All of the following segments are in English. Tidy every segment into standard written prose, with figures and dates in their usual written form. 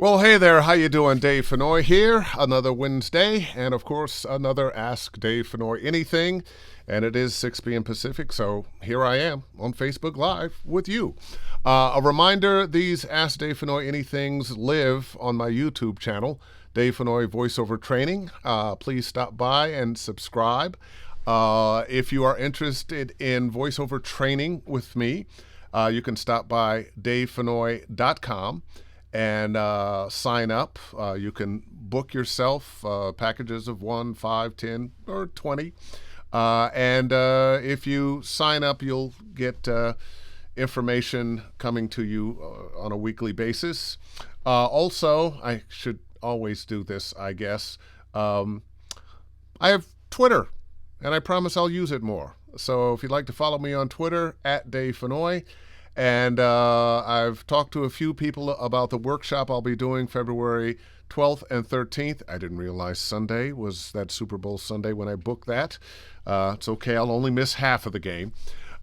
Well, hey there, how you doing? Dave Fennoy here, another Wednesday, and of course, another Ask Dave Fennoy Anything, and it is 6 p.m. Pacific, so here I am on Facebook Live with you. A reminder, these Ask Dave Fennoy Anythings live on my YouTube channel, Dave Fennoy Voiceover Training. Please stop by and subscribe. If you are interested in voiceover training with me, you can stop by davefennoy.com and sign up. You can book yourself packages of 1, 5, 10, or 20. And if you sign up, you'll get information coming to you on a weekly basis. Also, I should always do this, I guess. I have Twitter, and I promise I'll use it more. So if you'd like to follow me on Twitter, at Dave Fennoy. And I've talked to a few people about the workshop I'll be doing February 12th and 13th. I didn't realize Sunday was that Super Bowl Sunday when I booked that. It's okay, I'll only miss half of the game.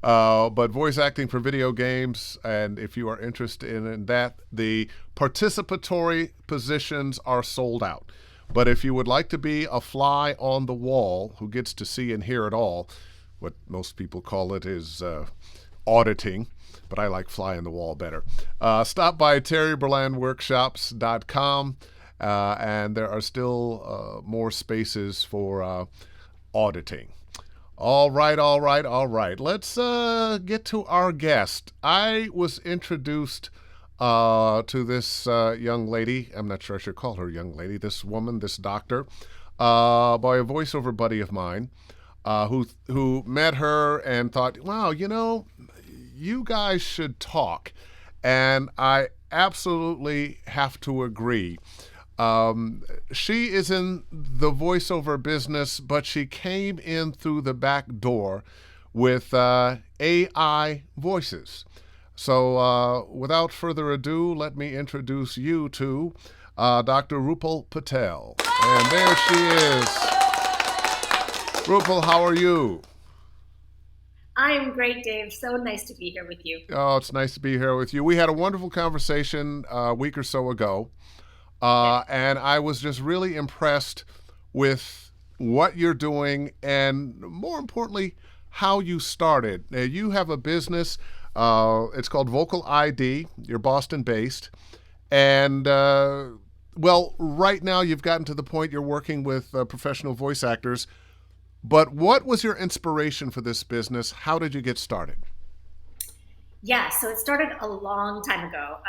But voice acting for video games, and if you are interested in that, the participatory positions are sold out. But if you would like to be a fly on the wall who gets to see and hear it all, what most people call it is auditing, but I like fly on the wall better. Stop by terryberlandworkshops.com, and there are still more spaces for auditing. All right. Let's get to our guest. I was introduced to this young lady. I'm not sure I should call her young lady. This woman, this doctor, by a voiceover buddy of mine, who met her and thought, wow, you guys should talk. And I absolutely have to agree. She is in the voiceover business, but she came in through the back door with AI voices. So without further ado, let me introduce you to Dr. Rupal Patel. And there she is. Rupal, how are you? I am great, Dave. So nice to be here with you. Oh, it's nice to be here with you. We had a wonderful conversation a week or so ago, and I was just really impressed with what you're doing and, more importantly, how you started. Now, you have a business. It's called Vocal ID. You're Boston-based. And, right now you've gotten to the point you're working with professional voice actors. But what was your inspiration for this business? How did you get started? Yeah, so it started a long time ago,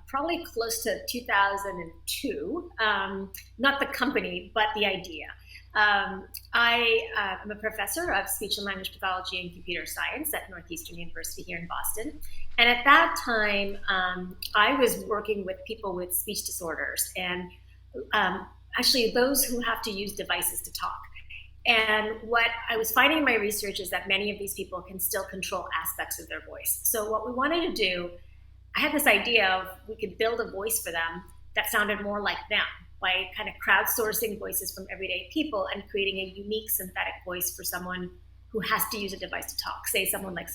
probably close to 2002. Not the company, but the idea. I am a professor of speech and language pathology and computer science at Northeastern University here in Boston. And at that time, I was working with people with speech disorders and actually those who have to use devices to talk. And what I was finding in my research is that many of these people can still control aspects of their voice. So what we wanted to do, I had this idea of we could build a voice for them that sounded more like them by kind of crowdsourcing voices from everyday people and creating a unique synthetic voice for someone who has to use a device to talk. Say someone like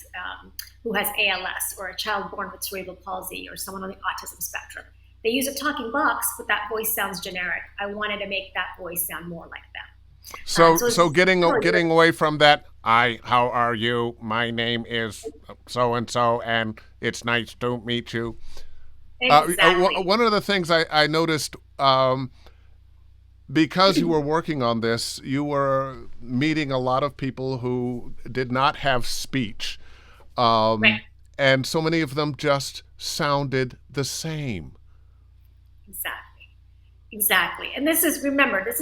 who has ALS, or a child born with cerebral palsy, or someone on the autism spectrum. They use a talking box, but that voice sounds generic. I wanted to make that voice sound more like them. So getting away from that, how are you? My name is so-and-so, and it's nice to meet you. Exactly. One of the things I noticed, because you were working on this, you were meeting a lot of people who did not have speech. Right. And so many of them just sounded the same. Exactly. And this is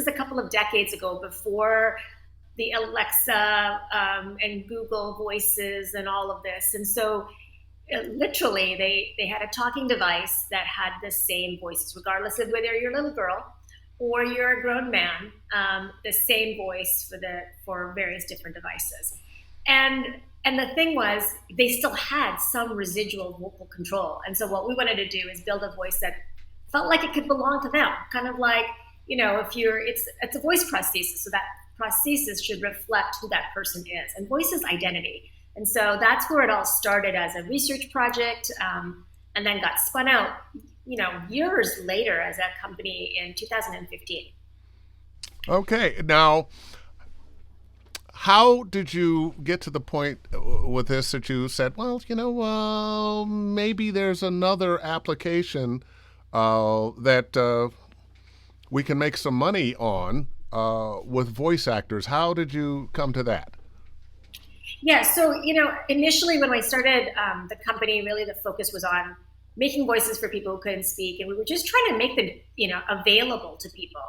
a couple of decades ago, before the Alexa and Google voices and all of this. And so literally they had a talking device that had the same voices, regardless of whether you're a little girl or you're a grown man, the same voice for various different devices. And the thing was, they still had some residual vocal control. And so what we wanted to do is build a voice that felt like it could belong to them, kind of like, it's a voice prosthesis, so that prosthesis should reflect who that person is. And voice is identity. And so that's where it all started as a research project, and then got spun out years later as a company in 2015. Okay. Now, how did you get to the point with this that you said, well, maybe there's another application that we can make some money on with voice actors? How did you come to that? Yeah, so initially when I started the company, really the focus was on making voices for people who couldn't speak, and we were just trying to make them, available to people.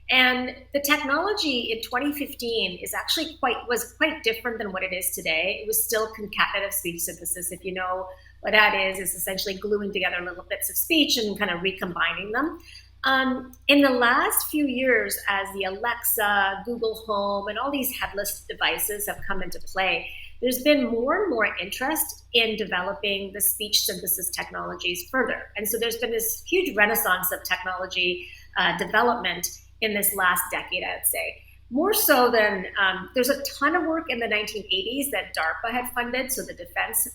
And the technology in 2015 is actually was quite different than what it is today. It was still concatenative speech synthesis. If you know what that is essentially gluing together little bits of speech and kind of recombining them. In the last few years, as the Alexa, Google Home, and all these headless devices have come into play, there's been more and more interest in developing the speech synthesis technologies further. And so there's been this huge renaissance of technology development in this last decade, I would say. More so than, there's a ton of work in the 1980s that DARPA had funded, so the Defense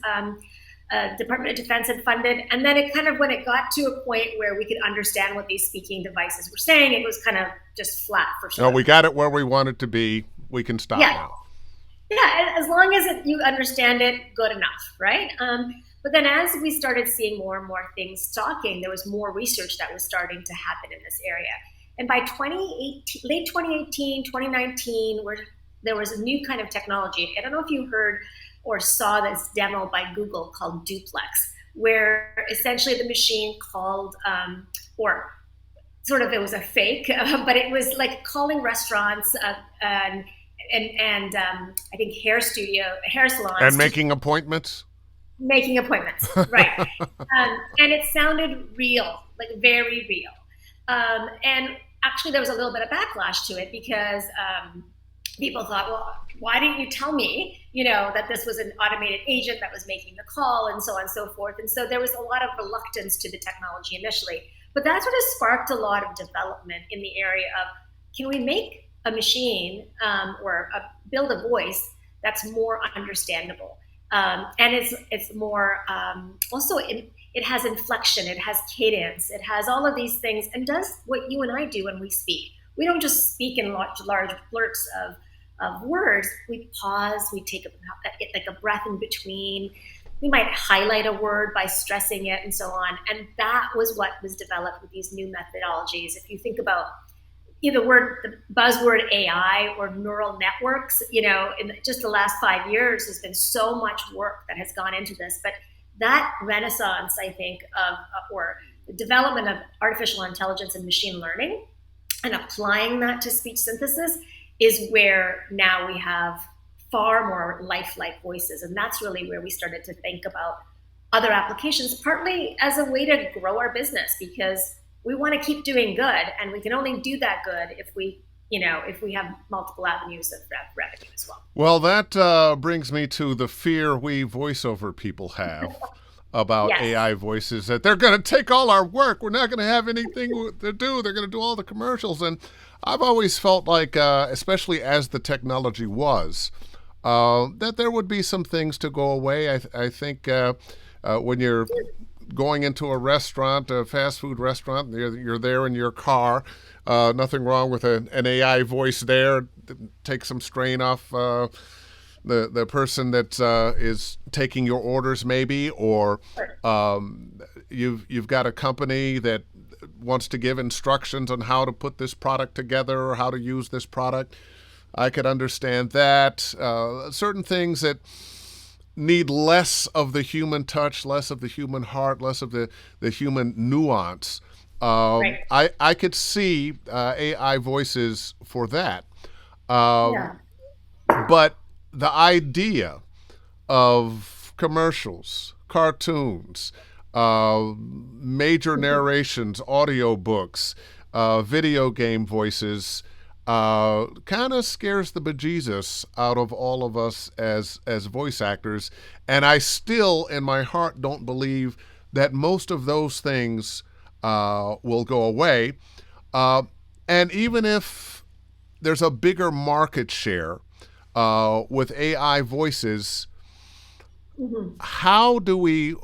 Department of Defense had funded. And then it kind of, when it got to a point where we could understand what these speaking devices were saying, it was kind of just flat for sure. No, we got it where we want it to be. We can stop now. Yeah, as long as you understand it, good enough, right? But then as we started seeing more and more things talking, there was more research that was starting to happen in this area. And by late 2018, 2019, where there was a new kind of technology. I don't know if you heard or saw this demo by Google called Duplex, where essentially the machine called, or sort of it was a fake, but it was like calling restaurants and I think hair salons. And making appointments? Making appointments, right. And it sounded real, like very real. And actually there was a little bit of backlash to it because people thought, well, why didn't you tell me, that this was an automated agent that was making the call and so on and so forth. And so there was a lot of reluctance to the technology initially. But that sort of sparked a lot of development in the area of, can we make a machine or build a voice that's more understandable? And it's more, also it has inflection, it has cadence, it has all of these things, and does what you and I do when we speak. We don't just speak in large blurts of words. We pause, we take a breath in between. We might highlight a word by stressing it and so on. And that was what was developed with these new methodologies. If you think about the buzzword AI or neural networks, in just the last 5 years, there's been so much work that has gone into this. But that renaissance, I think, or the development of artificial intelligence and machine learning and applying that to speech synthesis is where now we have far more lifelike voices. And that's really where we started to think about other applications, partly as a way to grow our business, because we want to keep doing good, and we can only do that good if we have multiple avenues of revenue as well. Well, that brings me to the fear we voiceover people have about Yes. AI voices, that they're going to take all our work. We're not going to have anything to do. They're going to do all the commercials. And I've always felt like, especially as the technology was, that there would be some things to go away. I think when you're going into a restaurant, a fast food restaurant, you're there in your car. Nothing wrong with an AI voice there. Take some strain off the person that is taking your orders, maybe, or you've got a company that wants to give instructions on how to put this product together or how to use this product. I could understand that. Certain things that need less of the human touch, less of the human heart, less of the human nuance. Right. I could see AI voices for that. Yeah. But the idea of commercials, cartoons, major narrations, audiobooks, video game voices, kind of scares the bejesus out of all of us as voice actors. And I still, in my heart, don't believe that most of those things will go away. And even if there's a bigger market share with AI voices, Mhm. How do we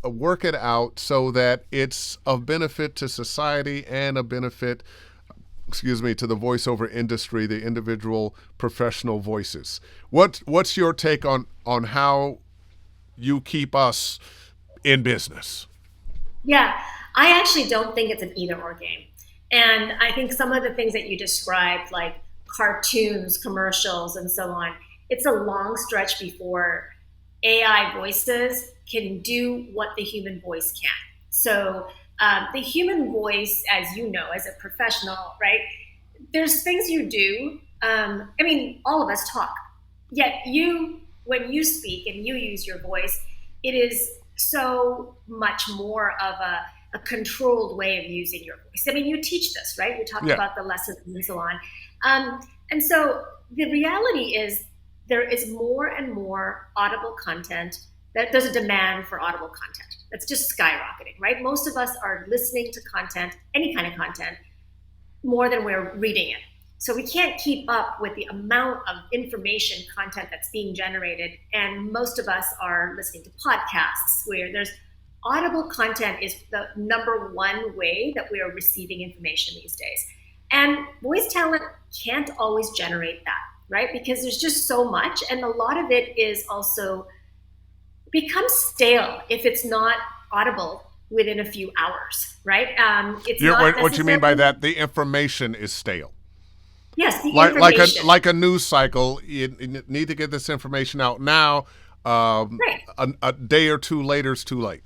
work it out so that it's of benefit to society and a benefit, excuse me, to the voiceover industry, the individual professional voices? What's your take on how you keep us in business? Yeah, I actually don't think it's an either or game. And I think some of the things that you described, like cartoons, commercials, and so on, it's a long stretch before AI voices can do what the human voice can. So, the human voice, as you know, as a professional, right? There's things you do. I mean, all of us talk. Yet when you speak and you use your voice, it is so much more of a controlled way of using your voice. I mean, you teach this, right? We talked Yeah. about the lessons and so on. And so the reality is there is more and more audible content. That there's a demand for audible content. That's just skyrocketing, right? Most of us are listening to content, any kind of content, more than we're reading it. So we can't keep up with the amount of information content that's being generated. And most of us are listening to podcasts where there's audible content is the number one way that we are receiving information these days. And voice talent can't always generate that, right? Because there's just so much. And a lot of it is also becomes stale if it's not audible within a few hours, right? It's not What you mean by necessarily, that? The information is stale. yes, the Like information. like a news cycle. You need to get this information out now. Right. A day or two later is too late.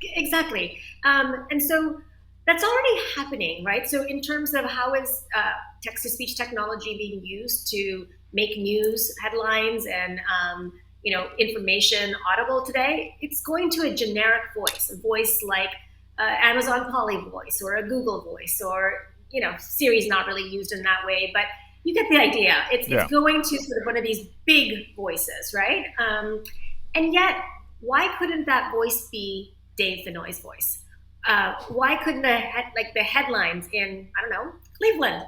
Exactly. And so that's already happening, right? So in terms of how is text-to-speech technology being used to make news headlines and information audible today, it's going to a generic voice, a voice like Amazon Polly voice or a Google voice, or Siri's not really used in that way, but you get the idea. It's Yeah. going to sort of one of these big voices, right? And yet, why couldn't that voice be Dave Fennoy's voice? Why couldn't the headlines in, I don't know, Cleveland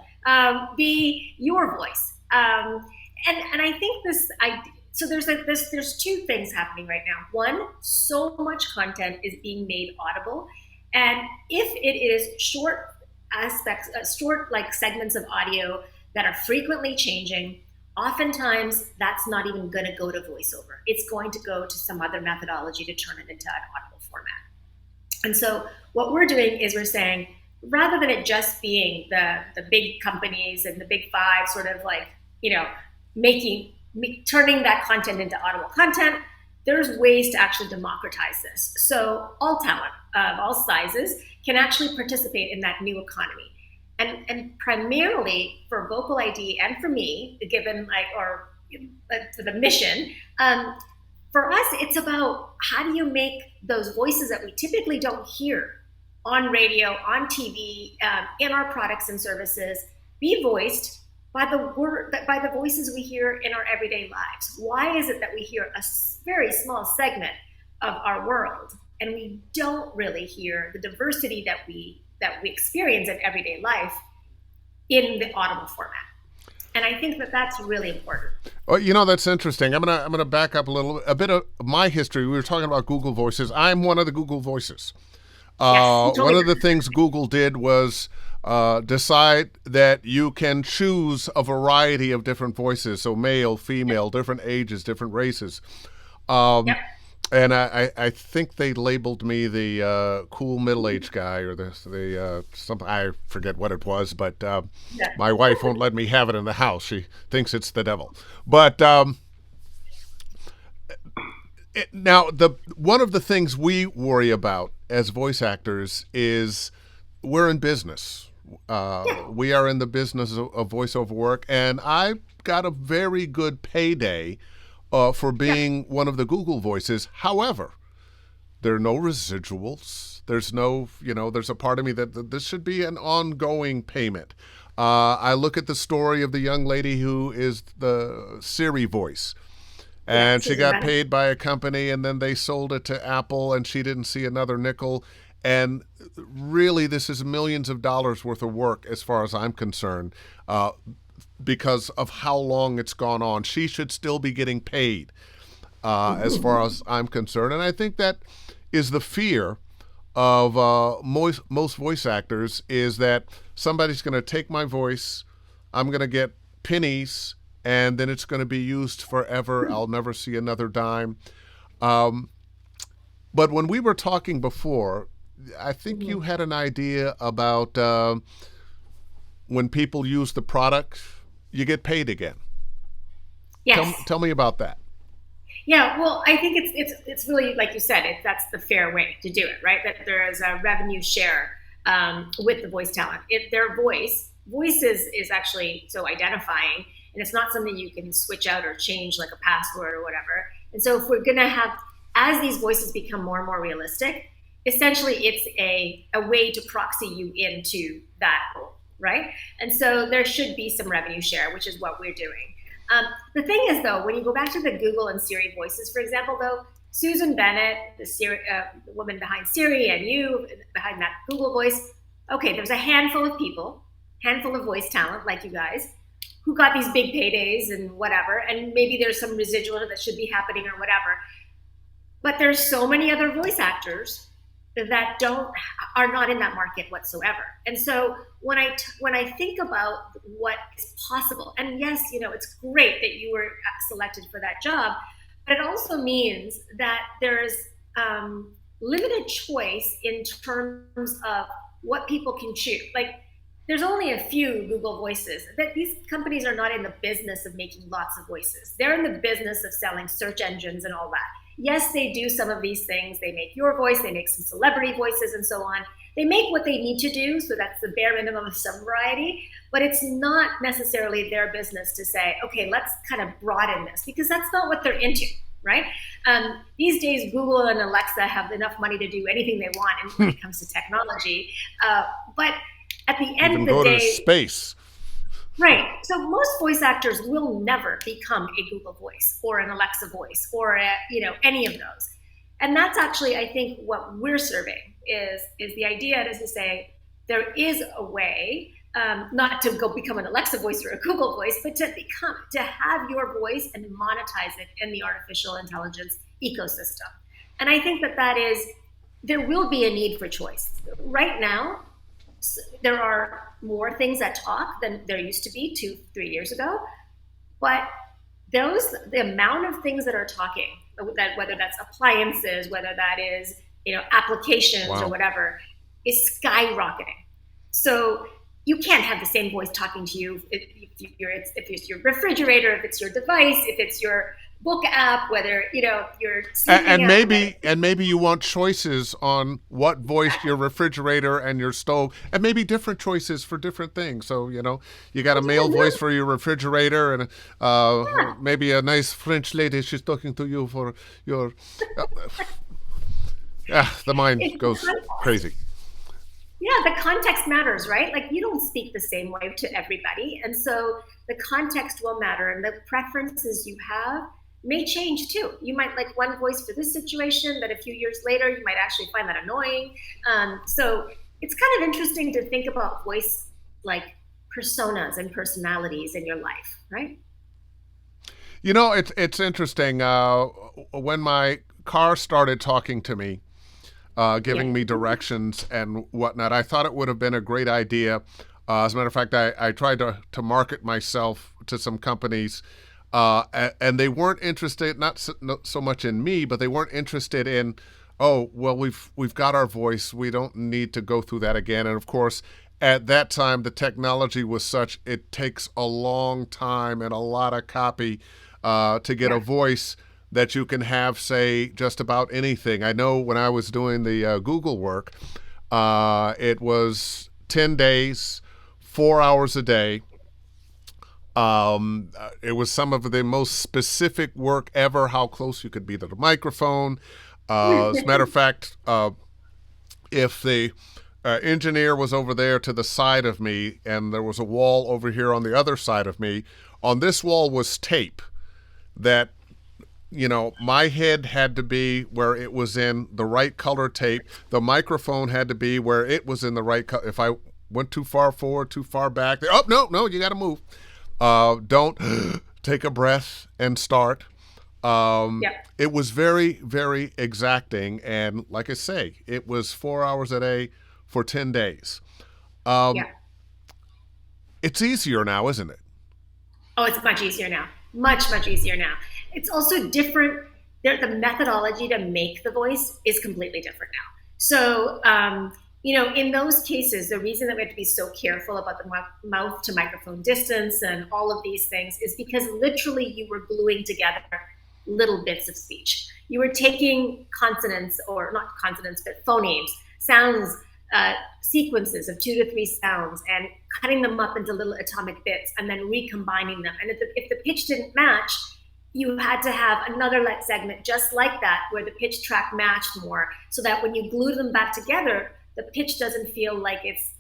be your voice? And I think so there's two things happening right now. One, so much content is being made audible, and if it is short like segments of audio that are frequently changing, oftentimes that's not even going to go to voiceover. It's going to go to some other methodology to turn it into an audible format. And so what we're doing is we're saying, rather than it just being the big companies and the big five sort of like, turning that content into audible content, there's ways to actually democratize this. So all talent of all sizes can actually participate in that new economy. And primarily for Vocal ID and for me, given for the mission, for us, it's about how do you make those voices that we typically don't hear on radio, on TV, in our products and services, be voiced by the voices we hear in our everyday lives. Why is it that we hear a very small segment of our world and we don't really hear the diversity that we experience in everyday life in the audible format? And I think that that's really important. Well, that's interesting. I'm gonna back up a bit of my history. We were talking about Google Voices. I'm one of the Google Voices. Yes, One totally. of the things Google did was decide that you can choose a variety of different voices, so male, female, different ages, different races. Yep. And I think they labeled me the cool middle-aged guy, or the something, I forget what it was, but Yeah. my wife won't let me have it in the house. She thinks it's the devil. But now, one of the things we worry about as voice actors is we're in business. We are in the business of voiceover work, and I got a very good payday for being one of the Google voices. However, there are no residuals. There's no, there's a part of me that this should be an ongoing payment. I look at the story of the young lady who is the Siri voice. And she got paid by a company, and then they sold it to Apple, and she didn't see another nickel. And really, this is millions of dollars worth of work as far as I'm concerned, because of how long it's gone on. She should still be getting paid. as far as I'm concerned. And I think that is the fear of most voice actors, is that somebody's going to take my voice, I'm going to get pennies, and then it's going to be used forever. I'll never see another dime. But when we were talking before, I think you had an idea about when people use the product, you get paid again. Yes. Tell me about that. Yeah, well, I think it's really, like you said, that's the fair way to do it, right? That there is a revenue share with the voice talent. If their voice is actually so identifying, and it's not something you can switch out or change like a password or whatever. And so if we're going to have, as these voices become more and more realistic, essentially it's a way to proxy you into that role, right? And so there should be some revenue share, which is what we're doing. The thing is, though, when you go back to the Google and Siri voices, for example, though, Susan Bennett, the woman behind Siri, and you behind that Google voice, okay, there's a handful of people, handful of voice talent like you guys, who got these big paydays and whatever, and maybe there's some residual that should be happening or whatever. But there's so many other voice actors that are not in that market whatsoever. And so when I think about what is possible, and yes, it's great that you were selected for that job, but it also means that there's limited choice in terms of what people can choose. Like, there's only a few Google voices. That these companies are not in the business of making lots of voices. They're in the business of selling search engines and all that. Yes, they do some of these things. They make your voice, they make some celebrity voices and so on. They make what they need to do, so that's the bare minimum of some variety, but it's not necessarily their business to say, okay, let's kind of broaden this, because that's not what they're into, right? These days, Google and Alexa have enough money to do anything they want when it comes to technology, but at the end of the day— go to space. Right. So most voice actors will never become a Google voice or an Alexa voice or any of those. And that's actually, I think, what we're serving is the idea is to say there is a way, not to go become an Alexa voice or a Google voice, but to have your voice and monetize it in the artificial intelligence ecosystem. And I think there will be a need for choice. Right now, there are more things that talk than there used to be 2-3 years ago, but the amount of things that are talking, that whether that's appliances, whether that is applications or whatever, is skyrocketing. So you can't have the same voice talking to you if it's your refrigerator, if it's your device, if it's your book app, whether you're and maybe you want choices on what voice your refrigerator and your stove, and maybe different choices for different things. So you got a male voice for your refrigerator, and maybe a nice French lady, she's talking to you for your the mind goes crazy. Yeah, the context matters, right? Like, you don't speak the same way to everybody, and so the context will matter, and the preferences you have may change too. You might like one voice for this situation, but a few years later, you might actually find that annoying. So it's kind of interesting to think about voice like personas and personalities in your life, right? It's interesting. When my car started talking to me, giving me directions and whatnot, I thought it would have been a great idea. As a matter of fact, I tried to market myself to some companies, and they weren't interested, not so much in me, but they weren't interested in, oh, well, we've got our voice, we don't need to go through that again. And of course, at that time, the technology was such, it takes a long time and a lot of copy to get a voice that you can have say just about anything. I know when I was doing the Google work, it was 10 days, 4 hours a day. It was some of the most specific work ever, how close you could be to the microphone. As a matter of fact, if the engineer was over there to the side of me and there was a wall over here on the other side of me, on this wall was tape that, my head had to be where it was in the right color tape. The microphone had to be where it was in the right color. If I went too far forward, too far back, no, you got to move. Don't take a breath and start. Yeah. It was very, very exacting. And like I say, it was 4 hours a day for 10 days. Yeah. It's easier now, isn't it? Oh, it's much easier now. Much, much easier now. It's also different. The methodology to make the voice is completely different now. So, in those cases, the reason that we have to be so careful about the mouth to microphone distance and all of these things is because literally you were gluing together little bits of speech. You were taking consonants, or not consonants, but phonemes, sounds, sequences of 2 to 3 sounds, and cutting them up into little atomic bits and then recombining them. And if the pitch didn't match, you had to have another segment just like that where the pitch track matched more, so that when you glue them back together, the pitch doesn't feel like it's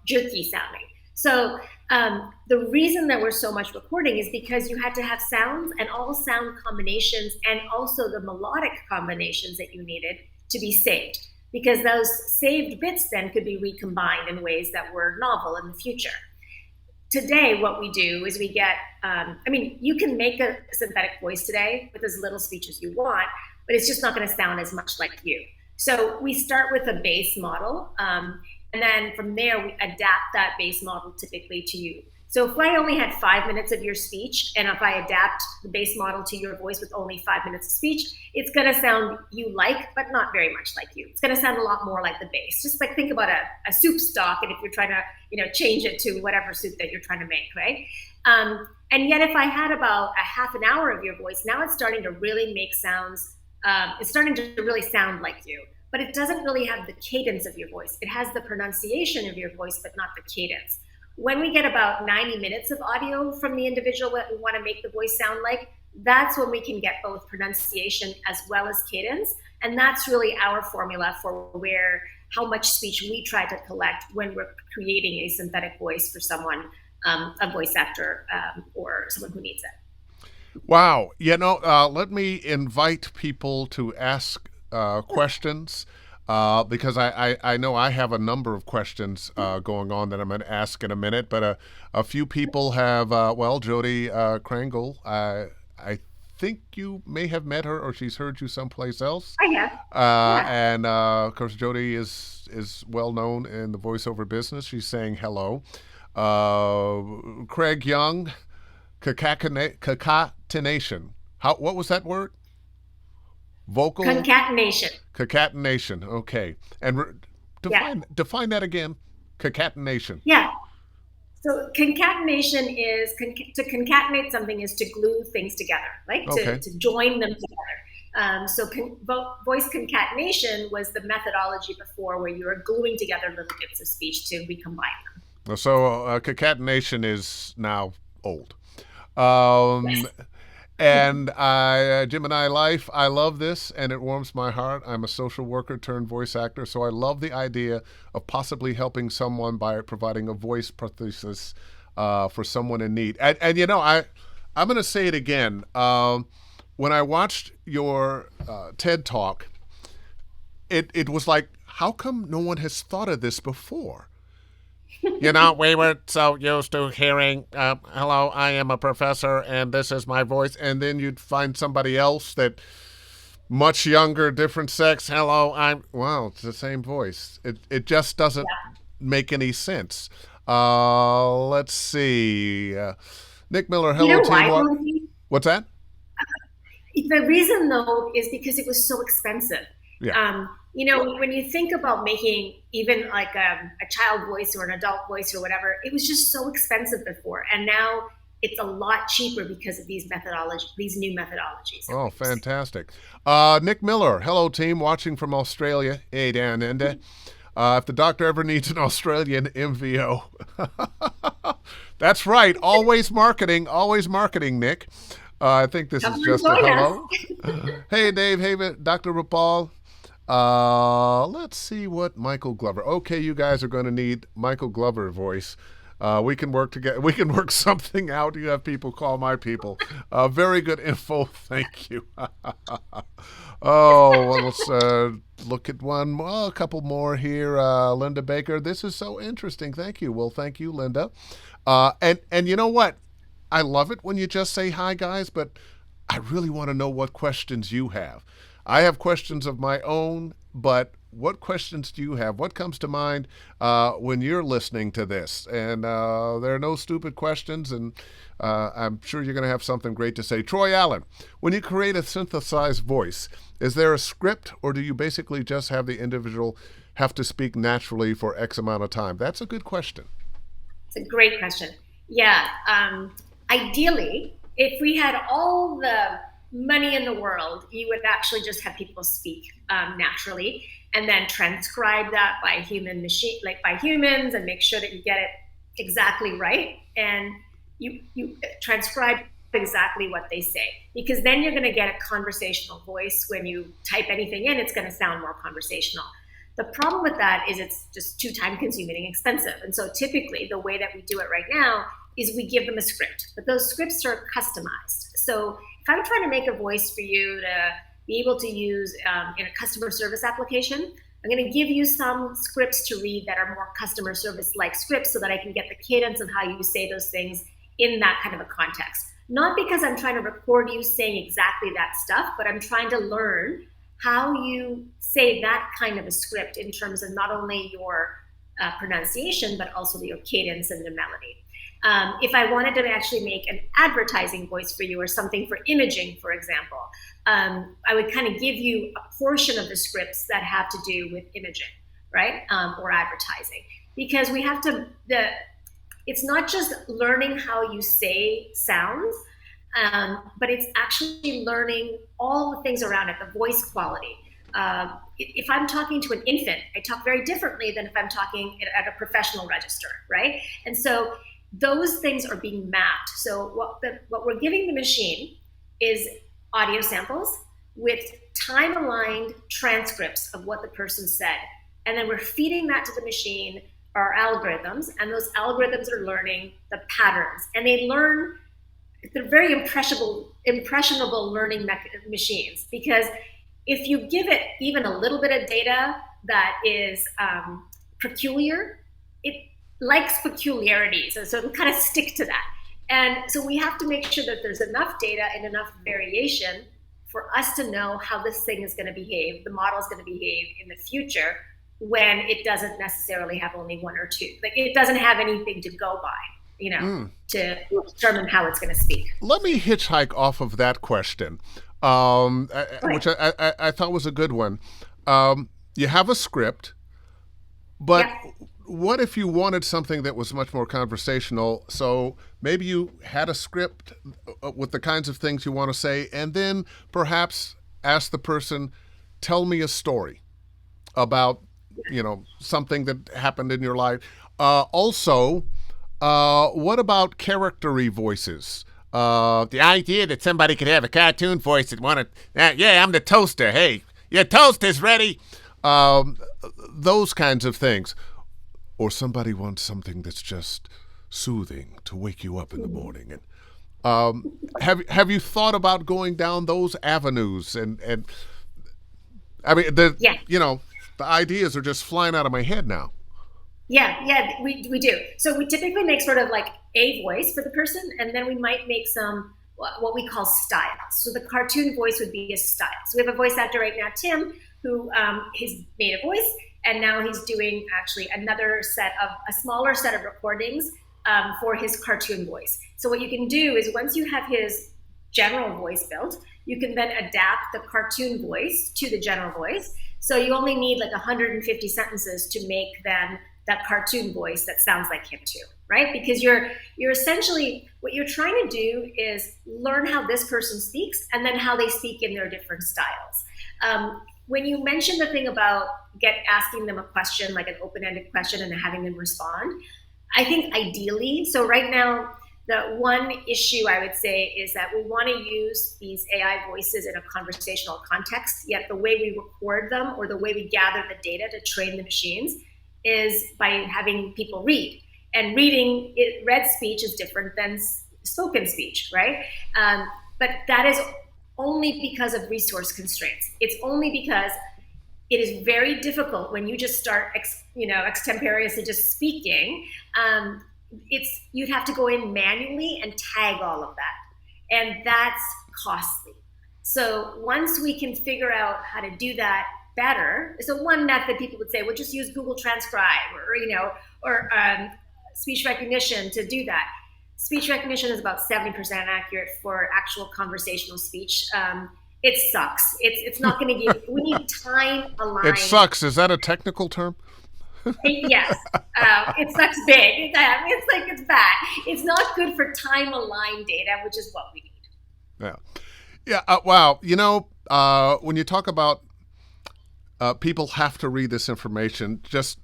jerky sounding. So the reason that we're so much recording is because you had to have sounds and all sound combinations, and also the melodic combinations that you needed to be saved, because those saved bits then could be recombined in ways that were novel in the future. Today, what we do is we get, you can make a synthetic voice today with as little speech as you want, but it's just not going to sound as much like you. So we start with a base model, and then from there, we adapt that base model typically to you. So if I only had 5 minutes of your speech, and if I adapt the base model to your voice with only 5 minutes of speech, it's going to sound you like, but not very much like you. It's going to sound a lot more like the base. Just like think about a soup stock, and if you're trying to, change it to whatever soup that you're trying to make, right? And yet if I had about a half an hour of your voice, now it's starting to really make sounds. It's starting to really sound like you, but it doesn't really have the cadence of your voice. It has the pronunciation of your voice, but not the cadence. When we get about 90 minutes of audio from the individual that we want to make the voice sound like, that's when we can get both pronunciation as well as cadence. And that's really our formula for how much speech we try to collect when we're creating a synthetic voice for someone, a voice actor, or someone who needs it. Wow. Let me invite people to ask questions. Because I know I have a number of questions going on that I'm going to ask in a minute, but a few people have, Jody Krangle, I think you may have met her, or she's heard you someplace else. I have. Yeah. And of course, Jody is well known in the voiceover business. She's saying hello. Craig Young, concatenation. What was that word? Vocal concatenation. Okay, and define that again. Concatenation. Yeah. So concatenation is to concatenate something is to glue things together, right? Okay. To join them together. So voice concatenation was the methodology before, where you were gluing together little bits of speech to recombine them. So concatenation is now old. Yes. And Gemini Life, I love this, and it warms my heart. I'm a social worker turned voice actor, so I love the idea of possibly helping someone by providing a voice prosthesis for someone in need. And I'm going to say it again. When I watched your TED Talk, it was like, how come no one has thought of this before? We were so used to hearing, hello, I am a professor and this is my voice. And then you'd find somebody else that much younger, different sex. Hello, it's the same voice. It just doesn't make any sense. Let's see. Nick Miller, hello, team. What's that? The reason, though, is because it was so expensive. Yeah. When you think about making even like a child voice or an adult voice or whatever, it was just so expensive before. And now it's a lot cheaper because of these new methodologies. Oh, fantastic. Nick Miller, hello, team, watching from Australia. Hey, Dan, and if the doctor ever needs an Australian MVO. That's right. Always marketing, Nick. I think this is just a hello. Hey, Dave. Hey, Dr. Rupal. Let's see what Michael Glover. Okay, you guys are going to need Michael Glover voice. We can work together. We can work something out. You have people call my people. Very good info. Thank you. Let's look at a couple more here. Linda Baker. This is so interesting. Thank you. Well, thank you, Linda. And you know what? I love it when you just say hi, guys, but I really want to know what questions you have. I have questions of my own, but what questions do you have? What comes to mind when you're listening to this? And there are no stupid questions, and I'm sure you're going to have something great to say. Troy Allen, when you create a synthesized voice, is there a script, or do you basically just have the individual have to speak naturally for X amount of time? That's a good question. It's a great question. Yeah. Ideally, if we had all the money in the world, you would actually just have people speak naturally, and then transcribe that by human machine, like by humans, and make sure that you get it exactly right. And you transcribe exactly what they say, because then you're going to get a conversational voice. When you type anything in, it's going to sound more conversational. The problem with that is it's just too time consuming and expensive. And so typically the way that we do it right now is we give them a script, but those scripts are customized. So if I'm trying to make a voice for you to be able to use in a customer service application, I'm going to give you some scripts to read that are more customer service like scripts, so that I can get the cadence of how you say those things in that kind of a context. Not because I'm trying to record you saying exactly that stuff, but I'm trying to learn how you say that kind of a script in terms of not only your pronunciation, but also your cadence and the melody. If I wanted to actually make an advertising voice for you, or something for imaging, for example, I would kind of give you a portion of the scripts that have to do with imaging, right? Or advertising. Because we have to, it's not just learning how you say sounds, but it's actually learning all the things around it, the voice quality. If I'm talking to an infant, I talk very differently than if I'm talking at a professional register, right? And so those things are being mapped. So what we're giving the machine is audio samples with time-aligned transcripts of what the person said. And then we're feeding that to the machine, our algorithms, and those algorithms are learning the patterns. And they're very impressionable learning machines, because if you give it even a little bit of data that is peculiar, it likes peculiarities, and so it'll kind of stick to that. And so we have to make sure that there's enough data and enough variation for us to know how this thing is going to behave, the model is going to behave in the future, when it doesn't necessarily have only one or two. Like, it doesn't have anything to go by, to determine how it's going to speak. Let me hitchhike off of that question, which I thought was a good one. You have a script, but what if you wanted something that was much more conversational? So maybe you had a script with the kinds of things you want to say, and then perhaps ask the person, tell me a story about, something that happened in your life. Also, what about character-y voices? The idea that somebody could have a cartoon voice that wanted, yeah, I'm the toaster. Hey, your toast is ready. Those kinds of things. Or somebody wants something that's just soothing to wake you up in the morning. And have you thought about going down those avenues? And I mean, the ideas are just flying out of my head now. Yeah, we do. So we typically make sort of like a voice for the person, and then we might make some what we call styles. So the cartoon voice would be a style. So we have a voice actor right now, Tim, who has made a voice, and now he's doing actually a smaller set of recordings for his cartoon voice. So what you can do is, once you have his general voice built, you can then adapt the cartoon voice to the general voice. So you only need like 150 sentences to make then that cartoon voice that sounds like him too, right? Because you're essentially, what you're trying to do is learn how this person speaks, and then how they speak in their different styles. When you mentioned the thing about asking them a question, like an open-ended question, and having them respond, I think ideally, so right now, the one issue I would say is that we want to use these AI voices in a conversational context, yet the way we record them, or the way we gather the data to train the machines, is by having people read. And read speech is different than spoken speech, right? But that is only because of resource constraints. It's only because it is very difficult when you just start, extemporaneously just speaking. You'd have to go in manually and tag all of that. And that's costly. So once we can figure out how to do that better, so one method people would say, well, just use Google Transcribe or speech recognition to do that. Speech recognition is about 70% accurate for actual conversational speech. It sucks. It's not going to give. We need time aligned. It sucks. Is that a technical term? Yes, it sucks big. It's like it's bad. It's not good for time aligned data, which is what we need. Yeah. Yeah. Wow. When you talk about people have to read this information just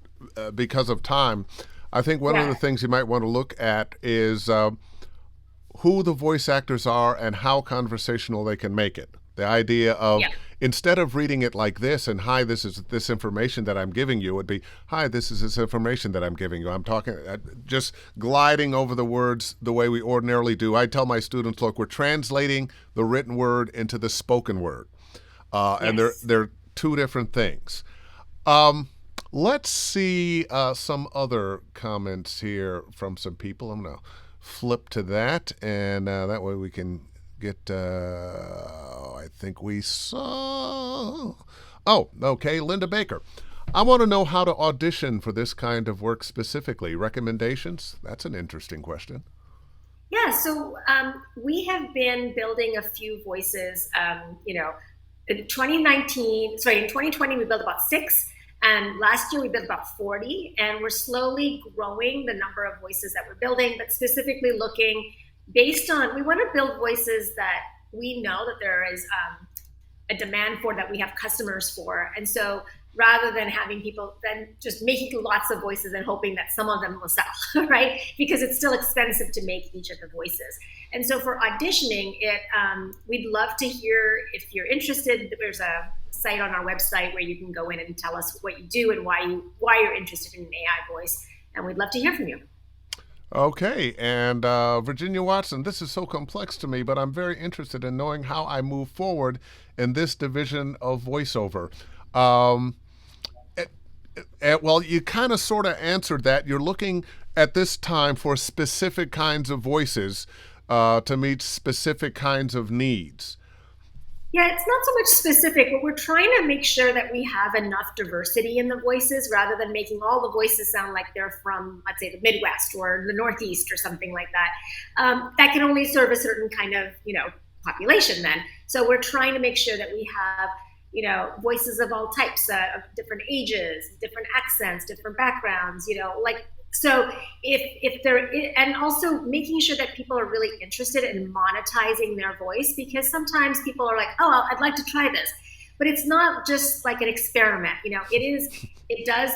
because of time, I think one of the things you might want to look at is who the voice actors are and how conversational they can make it. The idea of instead of reading it like this and hi, this is this information that I'm giving you, would be hi, this is this information that I'm giving you. I'm talking just gliding over the words the way we ordinarily do. I tell my students, look, we're translating the written word into the spoken word, and they're two different things. Let's see some other comments here from some people. I'm going to flip to that, and that way we can get, I think we saw, oh, okay, Linda Baker. I want to know how to audition for this kind of work specifically. Recommendations? That's an interesting question. Yeah, so we have been building a few voices, in 2020 we built about 6, and last year we built about 40, and we're slowly growing the number of voices that we're building, but specifically looking based on, we want to build voices that we know that there is a demand for, that we have customers for. And so rather than having people then just making lots of voices and hoping that some of them will sell, right? Because it's still expensive to make each of the voices. And so for auditioning, we'd love to hear if you're interested. There's a site on our website where you can go in and tell us what you do and why you're interested in an AI voice. And we'd love to hear from you. Okay, and Virginia Watson, this is so complex to me, but I'm very interested in knowing how I move forward in this division of voiceover. Well, you kind of sort of answered that. You're looking at this time for specific kinds of voices to meet specific kinds of needs. Yeah, it's not so much specific, but we're trying to make sure that we have enough diversity in the voices rather than making all the voices sound like they're from, let's say, the Midwest or the Northeast or something like that. That can only serve a certain kind of, population then. So we're trying to make sure that we have, voices of all types, of different ages, different accents, different backgrounds, so if they're, and also making sure that people are really interested in monetizing their voice, because sometimes people are like, oh, I'd like to try this, but it's not just like an experiment. It does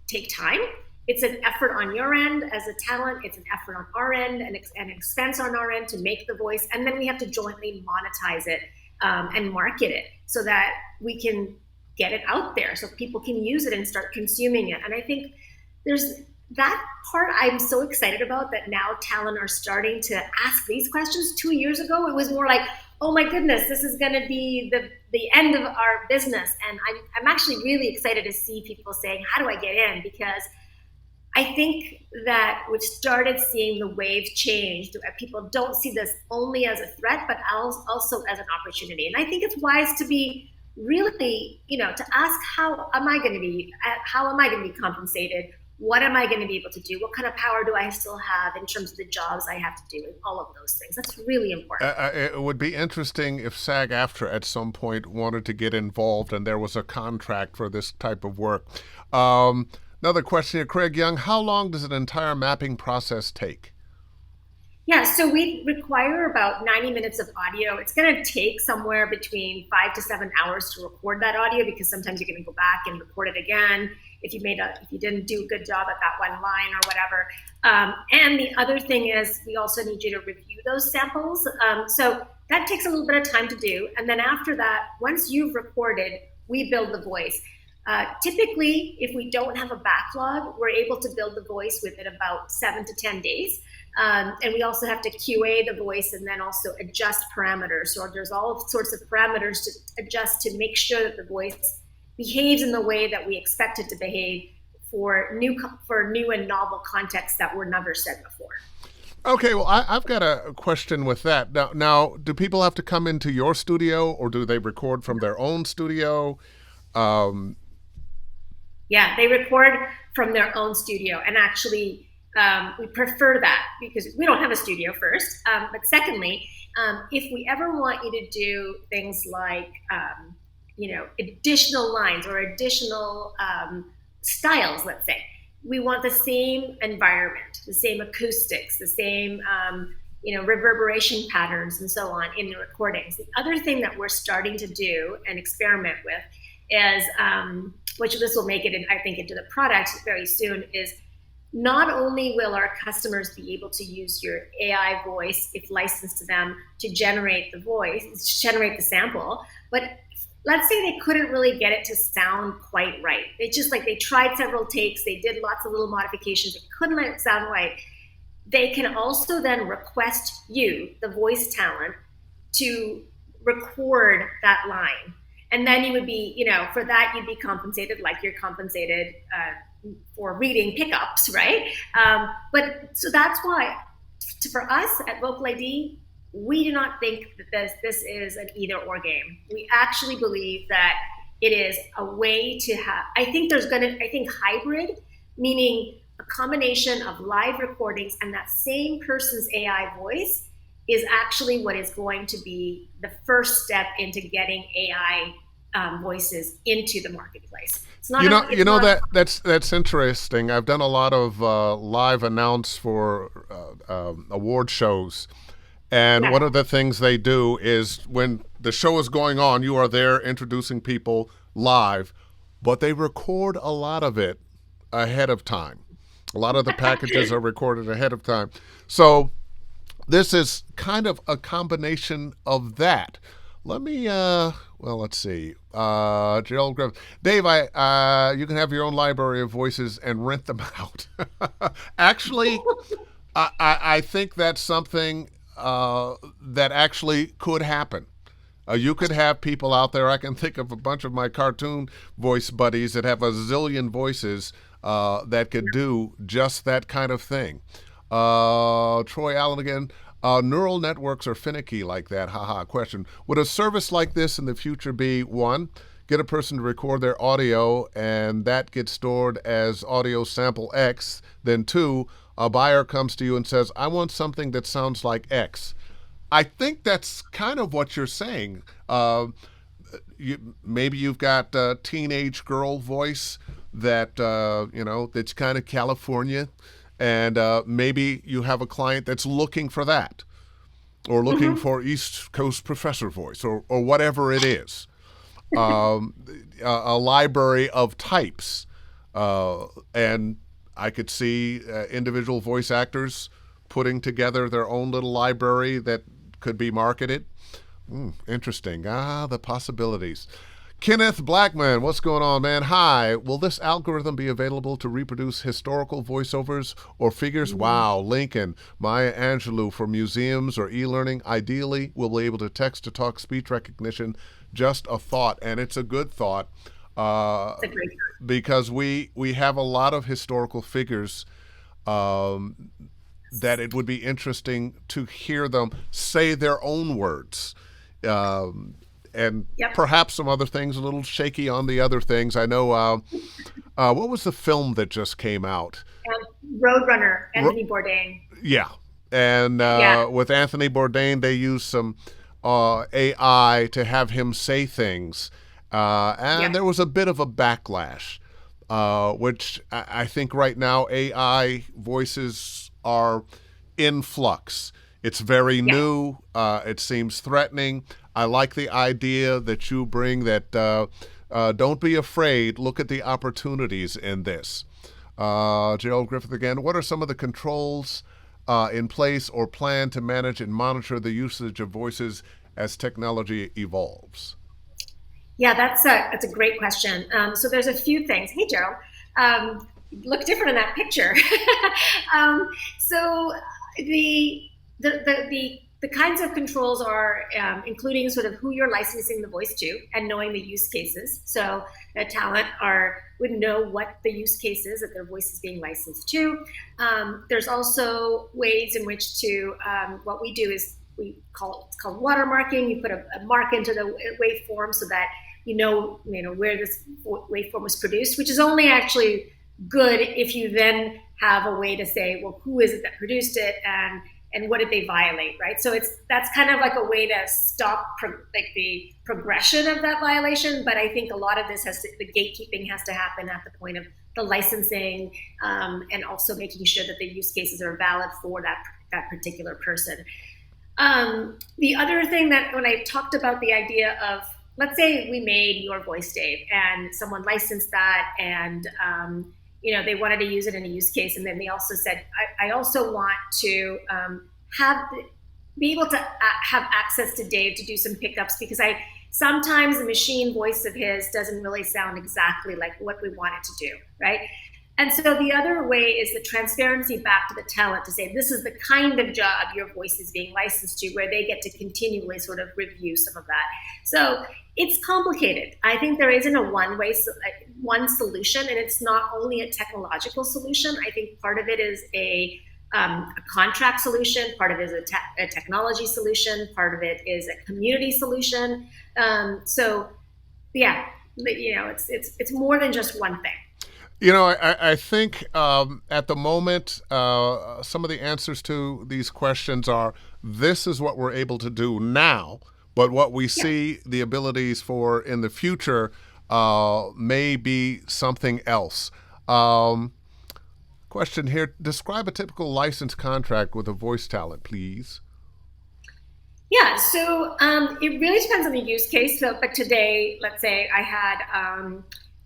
take time. It's an effort on your end as a talent. It's an effort on our end and an expense on our end to make the voice. And then we have to jointly monetize it and market it so that we can get it out there so people can use it and start consuming it. And I think there's that part I'm so excited about, that now talent are starting to ask these questions. 2 years ago, it was more like, oh my goodness, this is going to be the end of our business. And I'm actually really excited to see people saying, how do I get in? Because I think that we've started seeing the wave change. People don't see this only as a threat, but also as an opportunity. And I think it's wise to be really, to ask, how am I going to be compensated? What am I going to be able to do? What kind of power do I still have in terms of the jobs I have to do and all of those things? That's really important. It would be interesting if SAG-AFTRA at some point wanted to get involved and there was a contract for this type of work. Another question here, Craig Young, how long does an entire mapping process take? Yeah, so we require about 90 minutes of audio. It's going to take somewhere between 5 to 7 hours to record that audio, because sometimes you're going to go back and record it again if you didn't do a good job at that one line or whatever. And the other thing is we also need you to review those samples. So that takes a little bit of time to do. And then after that, once you've recorded, we build the voice. Typically, if we don't have a backlog, we're able to build the voice within about 7 to 10 days. And we also have to QA the voice and then also adjust parameters. So there's all sorts of parameters to adjust to make sure that the voice behaves in the way that we expect it to behave for new and novel contexts that were never said before. Okay, well, I've got a question with that. Now, do people have to come into your studio, or do they record from their own studio? Um, Yeah, they record from their own studio, and actually, we prefer that because we don't have a studio first. But secondly, if we ever want you to do things like, additional lines or additional styles, let's say, we want the same environment, the same acoustics, the same reverberation patterns, and so on in the recordings. The other thing that we're starting to do and experiment with is, which this will make it, I think, into the product very soon, is not only will our customers be able to use your AI voice, if licensed to them, to generate the voice, generate the sample, but let's say they couldn't really get it to sound quite right. They tried several takes, they did lots of little modifications, they couldn't let it sound right. They can also then request you, the voice talent, to record that line. And then you would be, for that, you'd be compensated like you're compensated for reading pickups, right? But so that's why, for us at Vocal ID, we do not think that this is an either or game. We actually believe that it is a way to have, I think hybrid, meaning a combination of live recordings and that same person's AI voice, is actually what is going to be the first step into getting AI voices into the marketplace. It's not that's interesting. I've done a lot of live announce for award shows, and Yeah. one of the things they do is when the show is going on, you are there introducing people live, but they record a lot of it ahead of time. A lot of the packages are recorded ahead of time. So this is kind of a combination of that. Let me, let's see. Gerald Griffith. Dave, you can have your own library of voices and rent them out. Actually, I think that's something that actually could happen. You could have people out there. I can think of a bunch of my cartoon voice buddies that have a zillion voices that could do just that kind of thing. Troy Allen again. Neural networks are finicky like that. Haha. Question. Would a service like this in the future be, one, get a person to record their audio and that gets stored as audio sample X, then two, a buyer comes to you and says, I want something that sounds like X. I think that's kind of what you're saying. Maybe you've got a teenage girl voice that, that's kind of California. And maybe you have a client that's looking for that, or looking for East Coast professor voice, or whatever it is. A library of types. And I could see individual voice actors putting together their own little library that could be marketed. Interesting. The possibilities. Kenneth Blackman, what's going on, man? Hi. Will this algorithm be available to reproduce historical voiceovers or figures? Wow. Lincoln, Maya Angelou for museums or e-learning. Ideally, we'll be able to text-to-talk speech recognition. Just a thought, and it's a good thought because we have a lot of historical figures that it would be interesting to hear them say their own words. And perhaps some other things, a little shaky on the other things. I know, what was the film that just came out? Roadrunner, Anthony Bourdain. Yeah. And with Anthony Bourdain, they used some AI to have him say things. And there was a bit of a backlash, which I think right now AI voices are in flux. It's very new. It seems threatening. I like the idea that you bring that don't be afraid. Look at the opportunities in this. Gerald Griffith again. What are some of the controls in place or plan to manage and monitor the usage of voices as technology evolves? Yeah, that's a great question. So there's a few things. Hey, Gerald. Look different in that picture. So the the kinds of controls are including sort of who you're licensing the voice to and knowing the use cases. So the talent would know what the use case is that their voice is being licensed to. There's also ways in which to, what we do is it's called watermarking. You put a mark into the waveform so that you know where this waveform was produced, which is only actually good if you then have a way to say, well, who is it that produced it and what did they violate, right? So that's kind of like a way to stop the progression of that violation. But I think a lot of this the gatekeeping has to happen at the point of the licensing, and also making sure that the use cases are valid for that particular person. The other thing that when I talked about the idea of, let's say we made your voice, Dave, and someone licensed that and they wanted to use it in a use case, and then they also said, I also want to be able to have access to Dave to do some pickups, because sometimes the machine voice of his doesn't really sound exactly like what we want it to do, right? And so the other way is the transparency back to the talent to say, this is the kind of job your voice is being licensed to, where they get to continually sort of review some of that. So it's complicated. I think there isn't a one solution, and it's not only a technological solution. I think part of it is a contract solution, part of it is a technology solution, part of it is a community solution. So yeah, it's more than just one thing. I think at the moment, some of the answers to these questions are, this is what we're able to do now, but what we see the abilities for in the future may be something else. Question here, describe a typical license contract with a voice talent, please. Yeah, so it really depends on the use case. But today, let's say I had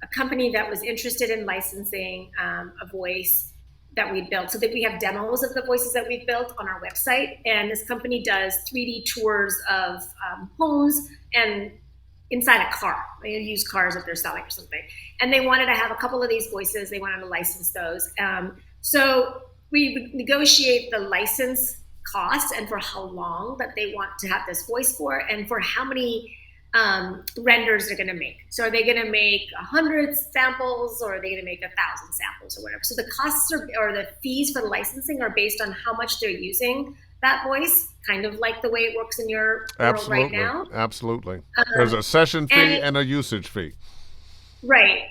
a company that was interested in licensing a voice that we built, so that we have demos of the voices that we've built on our website. And this company does 3D tours of homes and inside a car. They use cars that they're selling or something. And they wanted to have a couple of these voices. They wanted to license those. So we negotiate the license cost and for how long that they want to have this voice for, and for how many renders they're going to make. So are they going to make 100 samples, or are they going to make 1,000 samples, or whatever? So the costs or the fees for the licensing are based on how much they're using that voice, kind of like the way it works in your world right now. Absolutely. There's a session fee and a usage fee. Right.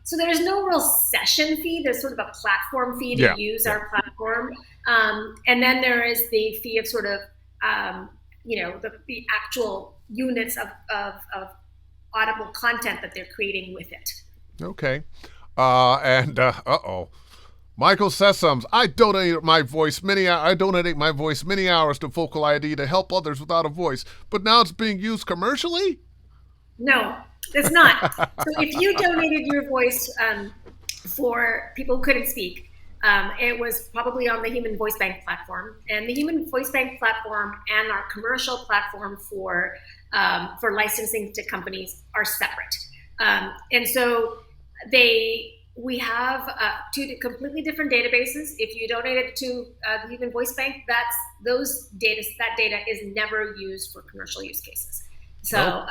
So there's no real session fee. There's sort of a platform fee to use our platform. And then there is the fee of sort of, the actual units of audible content that they're creating with it. Okay. Michael Sessoms, I donated my voice many hours to Focal ID to help others without a voice, but now it's being used commercially? No, it's not. So if you donated your voice for people who couldn't speak, it was probably on the Human Voice Bank platform, and the Human Voice Bank platform and our commercial platform for licensing to companies are separate. And so we have two completely different databases. If you donated to the Human Voice Bank, that data is never used for commercial use cases. So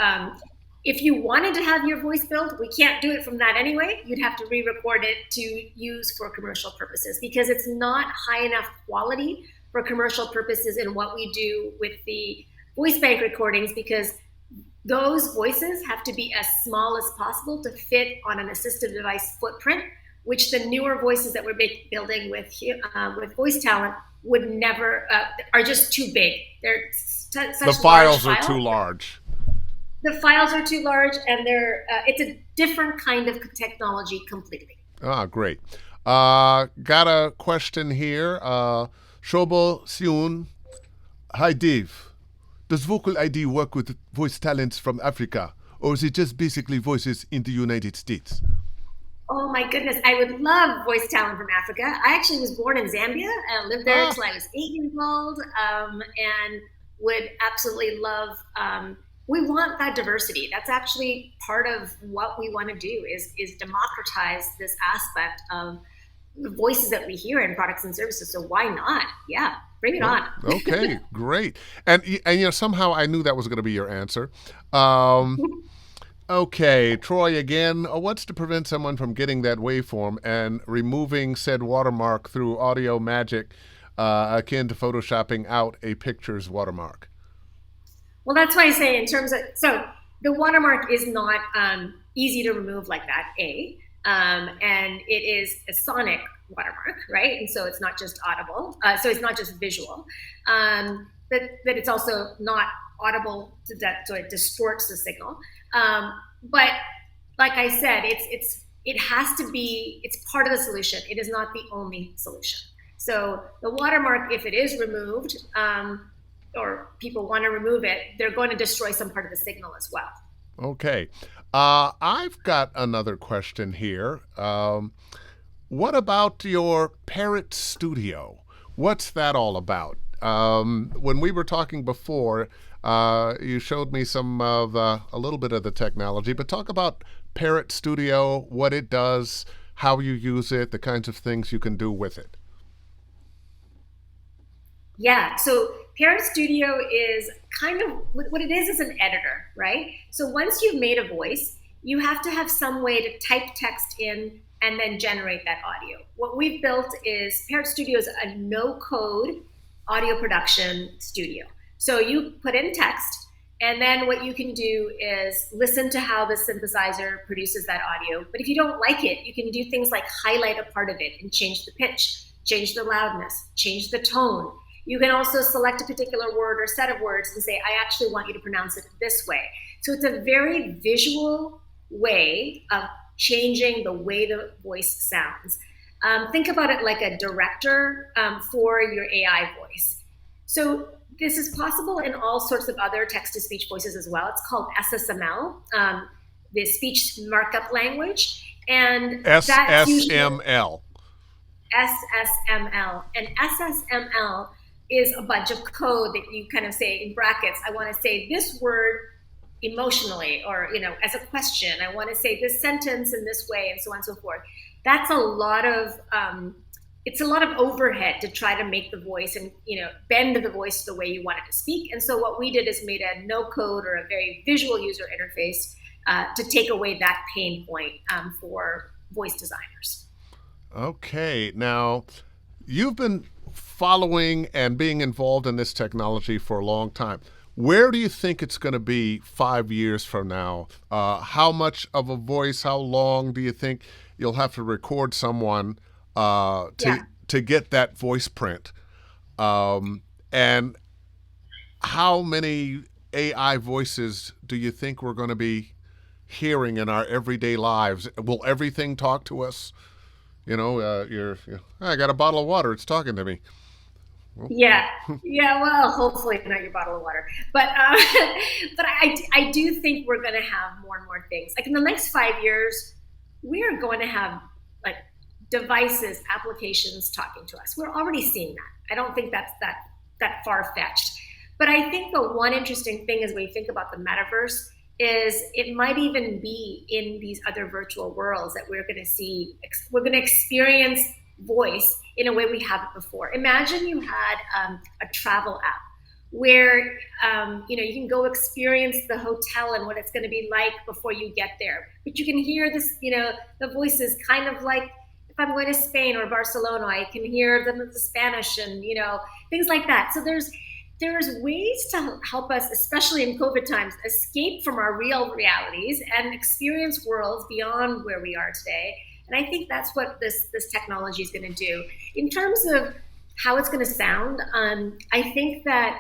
if you wanted to have your voice built, we can't do it from that anyway. You'd have to re-record it to use for commercial purposes, because it's not high enough quality for commercial purposes in what we do with the voice bank recordings, because those voices have to be as small as possible to fit on an assistive device footprint, which the newer voices that we're building with voice talent would never, are just too big. They're such the files are too large. The files are too large, and it's a different kind of technology completely. Great. Got a question here. Shobo Siun. Hi, Dave. Does Vocal ID work with voice talents from Africa, or is it just basically voices in the United States? Oh my goodness, I would love voice talent from Africa. I actually was born in Zambia and lived there until I was 8 years old, and would absolutely love. We want that diversity. That's actually part of what we want to do is democratize this aspect of the voices that we hear in products and services. So why not? Yeah. bring it on. Okay, great. And somehow I knew that was going to be your answer. Um, okay, Troy, again, what's to prevent someone from getting that waveform and removing said watermark through audio magic akin to photoshopping out a picture's watermark? Well, that's why I say in terms of, so the watermark is not easy to remove like that, and it is a sonic watermark, right? And so it's not just audible, so it's not just visual, but it's also not audible so it distorts the signal. But like I said, it has to be, it's part of the solution. It is not the only solution. So the watermark, if it is removed, or people want to remove it, they're going to destroy some part of the signal as well. Okay. I've got another question here. What about your Parrot Studio? What's that all about? When we were talking before, you showed me a little bit of the technology, but talk about Parrot Studio, what it does, how you use it, the kinds of things you can do with it. Yeah, so Parrot Studio is kind of what it is an editor, right? So once you've made a voice, you have to have some way to type text in and then generate that audio. What we've built is Parrot Studio is a no-code audio production studio. So you put in text, and then what you can do is listen to how the synthesizer produces that audio. But if you don't like it, you can do things like highlight a part of it and change the pitch, change the loudness, change the tone. You can also select a particular word or set of words and say, I actually want you to pronounce it this way. So it's a very visual way of changing the way the voice sounds. Think about it like a director for your AI voice. So this is possible in all sorts of other text-to-speech voices as well. It's called SSML, the speech markup language. And SSML. SSML. And SSML is a bunch of code that you kind of say in brackets. I want to say this word emotionally, or as a question. I want to say this sentence in this way, and so on and so forth. That's a lot of it's a lot of overhead to try to make the voice and bend the voice the way you want it to speak. And so what we did is made a no code or a very visual user interface to take away that pain point for voice designers. Okay, now you've been following and being involved in this technology for a long time. Where do you think it's going to be 5 years from now? How much of a voice, how long do you think you'll have to record someone to get that voice print? And how many AI voices do you think we're going to be hearing in our everyday lives? Will everything talk to us? I got a bottle of water. It's talking to me. Yeah. Well, hopefully not your bottle of water, but I do think we're going to have more and more things. Like in the next 5 years, we are going to have like devices, applications talking to us. We're already seeing that. I don't think that's that far fetched, but I think the one interesting thing as we think about the metaverse is it might even be in these other virtual worlds that we're going to experience voice in a way we haven't before. Imagine you had a travel app where you can go experience the hotel and what it's going to be like before you get there. But you can hear this, the voices kind of like if I'm going to Spain or Barcelona, I can hear the Spanish and things like that. So there's ways to help us, especially in COVID times, escape from our real realities and experience worlds beyond where we are today. And I think that's what this technology is going to do. In terms of how it's going to sound, I think that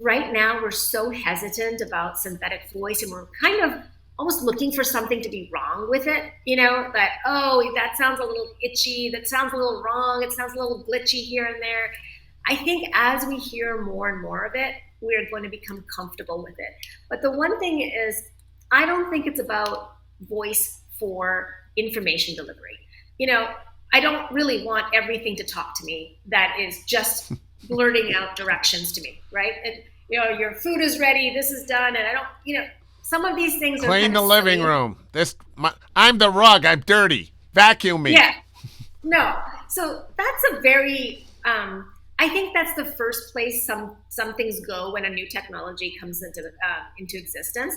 right now we're so hesitant about synthetic voice, and we're kind of almost looking for something to be wrong with it. That sounds a little itchy, that sounds a little wrong, it sounds a little glitchy here and there. I think as we hear more and more of it, we're going to become comfortable with it. But the one thing is, I don't think it's about voice for information delivery. I don't really want everything to talk to me that is just blurting out directions to me, right? And, your food is ready, this is done, and I don't, some of these things clean the living room. I'm the rug, I'm dirty. Vacuum me. Yeah. No. So that's a very, I I think that's the first place some things go when a new technology comes into existence.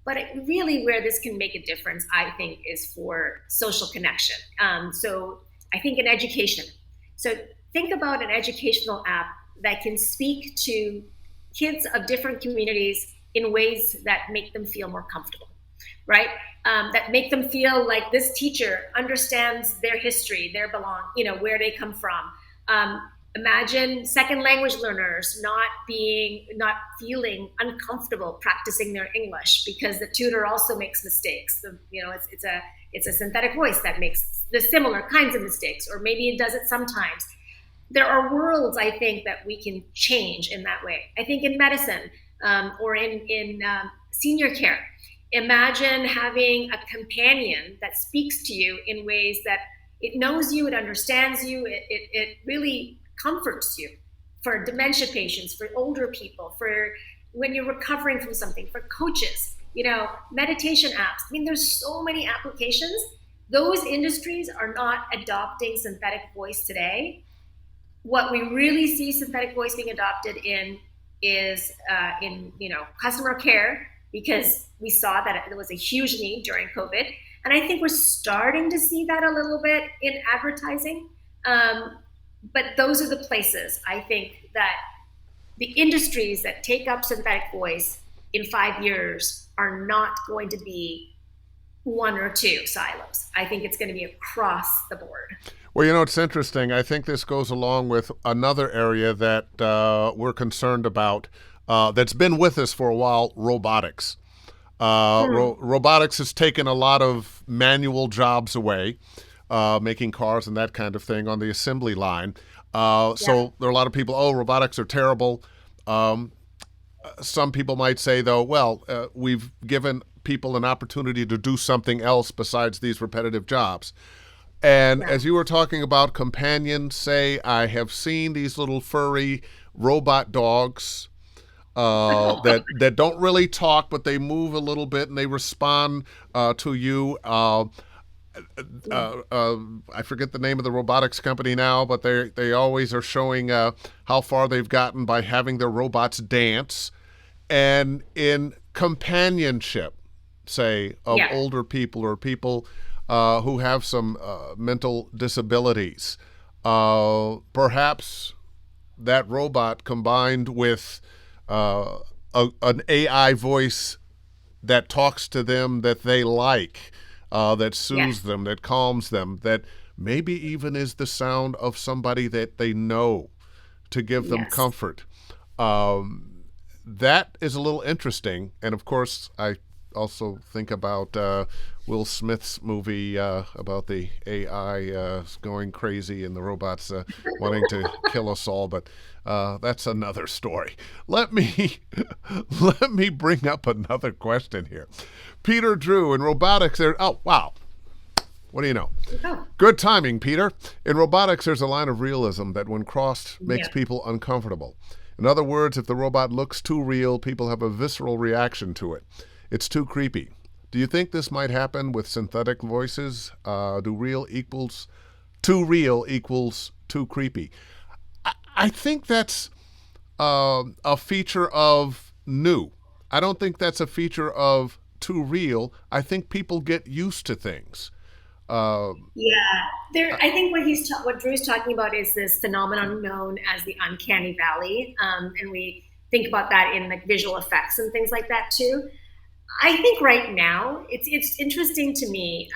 But really, where this can make a difference, I think, is for social connection. So I think in education. So think about an educational app that can speak to kids of different communities in ways that make them feel more comfortable, right? That make them feel like this teacher understands their history, where they come from. Imagine second language learners not feeling uncomfortable practicing their English because the tutor also makes mistakes. So, it's a synthetic voice that makes the similar kinds of mistakes, or maybe it does it sometimes. There are worlds, I think, that we can change in that way. I think in medicine, or in senior care, imagine having a companion that speaks to you in ways that it knows you, it understands you, it really comforts you, for dementia patients, for older people, for when you're recovering from something, for coaches, meditation apps. I mean, there's so many applications. Those industries are not adopting synthetic voice today. What we really see synthetic voice being adopted in is in customer care, because we saw that there was a huge need during COVID. And I think we're starting to see that a little bit in advertising. But those are the places, I think, that the industries that take up synthetic voice in 5 years are not going to be one or two silos. I think it's going to be across the board. Well, it's interesting. I think this goes along with another area that we're concerned about that's been with us for a while, robotics. Robotics has taken a lot of manual jobs away, making cars and that kind of thing on the assembly line. So there are a lot of people, robotics are terrible. Some people might say, though, we've given people an opportunity to do something else besides these repetitive jobs. And as you were talking about companions, say, I have seen these little furry robot dogs that don't really talk, but they move a little bit and they respond to you. I forget the name of the robotics company now, but they always are showing how far they've gotten by having their robots dance. And in companionship, say, of older people or people who have some mental disabilities, perhaps that robot combined with an AI voice that talks to them, that they like, that soothes them, that calms them, that maybe even is the sound of somebody that they know to give them comfort. That is a little interesting. And of course, I also think about Will Smith's movie about the AI going crazy and the robots wanting to kill us all. But that's another story. Let me bring up another question here. Peter Drew, in robotics, oh, wow. What do you know? Good timing, Peter. In robotics, there's a line of realism that when crossed makes people uncomfortable. In other words, if the robot looks too real, people have a visceral reaction to it. It's too creepy. Do you think this might happen with synthetic voices? Too real equals too creepy. I think that's a feature of new. I don't think that's a feature of too real. I think people get used to things. I think what Drew's talking about is this phenomenon known as the Uncanny Valley, and we think about that in like visual effects and things like that too. I think right now it's interesting to me.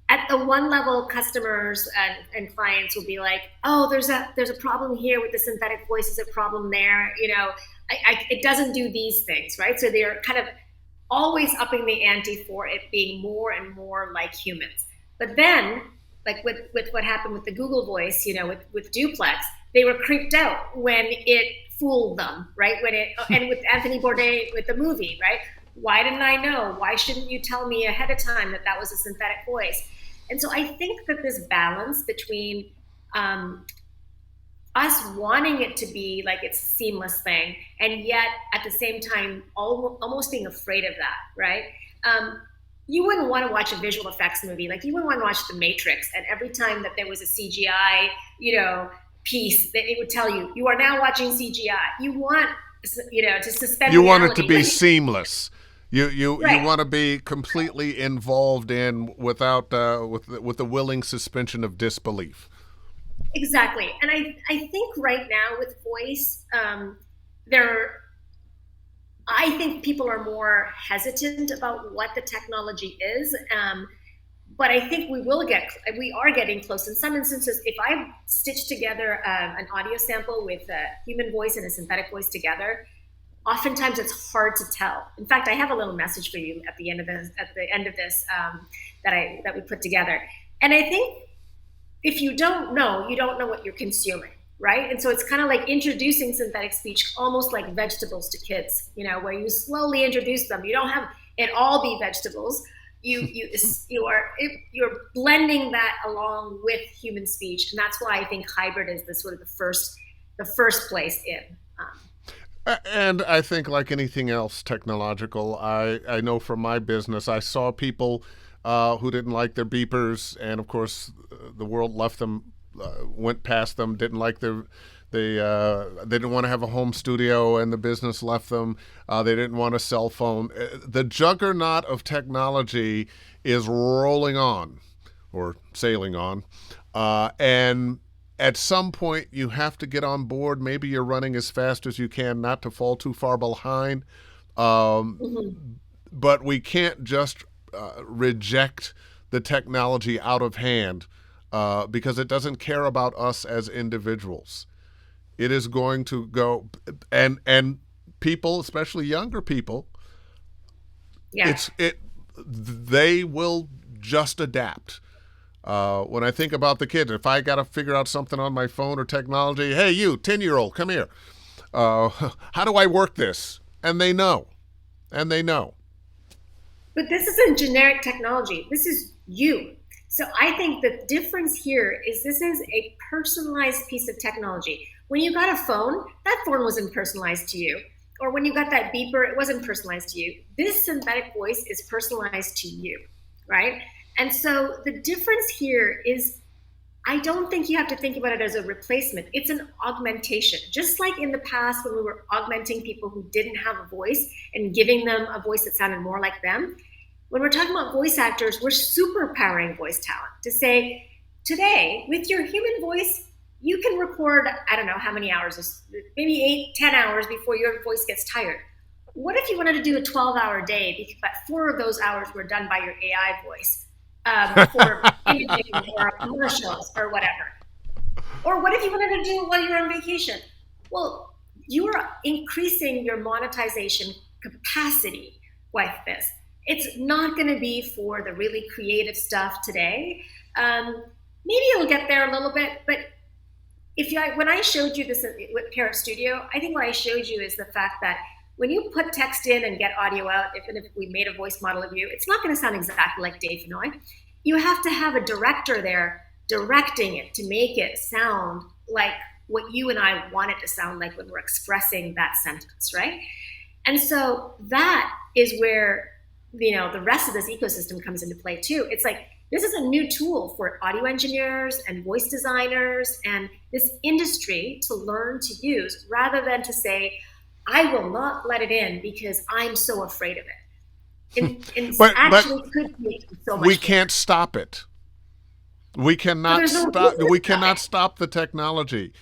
At the one level, customers and clients will be like, "Oh, there's a problem here with the synthetic voice. Is a problem there? It doesn't do these things, right?" So they're kind of always upping the ante for it being more and more like humans. But then, like with what happened with the Google voice, with Duplex, they were creeped out when it fooled them, right? And with Anthony Bourdain with the movie, right? Why didn't I know? Why shouldn't you tell me ahead of time that was a synthetic voice? And so I think that this balance between us wanting it to be like it's a seamless thing, and yet at the same time almost being afraid of that, right? You wouldn't want to watch a visual effects movie. Like you wouldn't want to watch The Matrix, and every time that there was a CGI, piece that it would tell you, you are now watching CGI. You want, to suspend You reality. want it to be seamless. You Right. want to be completely involved in without with the willing suspension of disbelief. Exactly. And I think right now with voice, there, I think people are more hesitant about what the technology is. But I think we are getting close. In some instances, if I stitch together an audio sample with a human voice and a synthetic voice together, oftentimes it's hard to tell. In fact, I have a little message for you at the end of this that we put together. And I think if you don't know what you're consuming, right? And so it's kind of like introducing synthetic speech, almost like vegetables to kids, where you slowly introduce them. You don't have it all be vegetables. You're blending that along with human speech, and that's why I think hybrid is the sort of the first place in. And I think, like anything else technological, I know from my business, I saw people who didn't like their beepers, and of course, the world left them, went past them, didn't like they didn't want to have a home studio, and the business left them. They didn't want a cell phone. The juggernaut of technology is rolling on, or sailing on, and at some point you have to get on board. Maybe you're running as fast as you can, not to fall too far behind. But we can't just reject the technology out of hand because it doesn't care about us as individuals. It is going to go, and people, especially younger people, Yeah. they will just adapt. When I think about the kids, if I got to figure out something on my phone or technology, hey, you 10-year-old, come here. How do I work this? And they know. But this isn't generic technology. This is you. So I think the difference here is this is a personalized piece of technology. When you got a phone, that phone wasn't personalized to you. Or when you got that beeper, it wasn't personalized to you. This synthetic voice is personalized to you, right? And so the difference here is I don't think you have to think about it as a replacement. It's an augmentation. Just like in the past when we were augmenting people who didn't have a voice and giving them a voice that sounded more like them, when we're talking about voice actors, we're superpowering voice talent to say, today, with your human voice, you can record, I don't know how many hours, maybe 8, 10 hours before your voice gets tired. What if you wanted to do a 12-hour day, but 4 of those hours were done by your AI voice for imaging or commercials or whatever? Or what if you wanted to do it while you're on vacation? Well, you are increasing your monetization capacity with this. It's not going to be for the really creative stuff today. Maybe it'll get there a little bit, but when I showed you this with Parrot Studio, I think what I showed you is the fact that when you put text in and get audio out, if we made a voice model of you, it's not going to sound exactly like Dave Fennoy. You have to have a director there directing it to make it sound like what you and I want it to sound like when we're expressing that sentence, right? And so that is where the rest of this ecosystem comes into play too. It's like, this is a new tool for audio engineers and voice designers and this industry to learn to use, rather than to say, I will not let it in because I'm so afraid of it. And but could make so much we can't stop it. We cannot stop. We cannot stop the technology.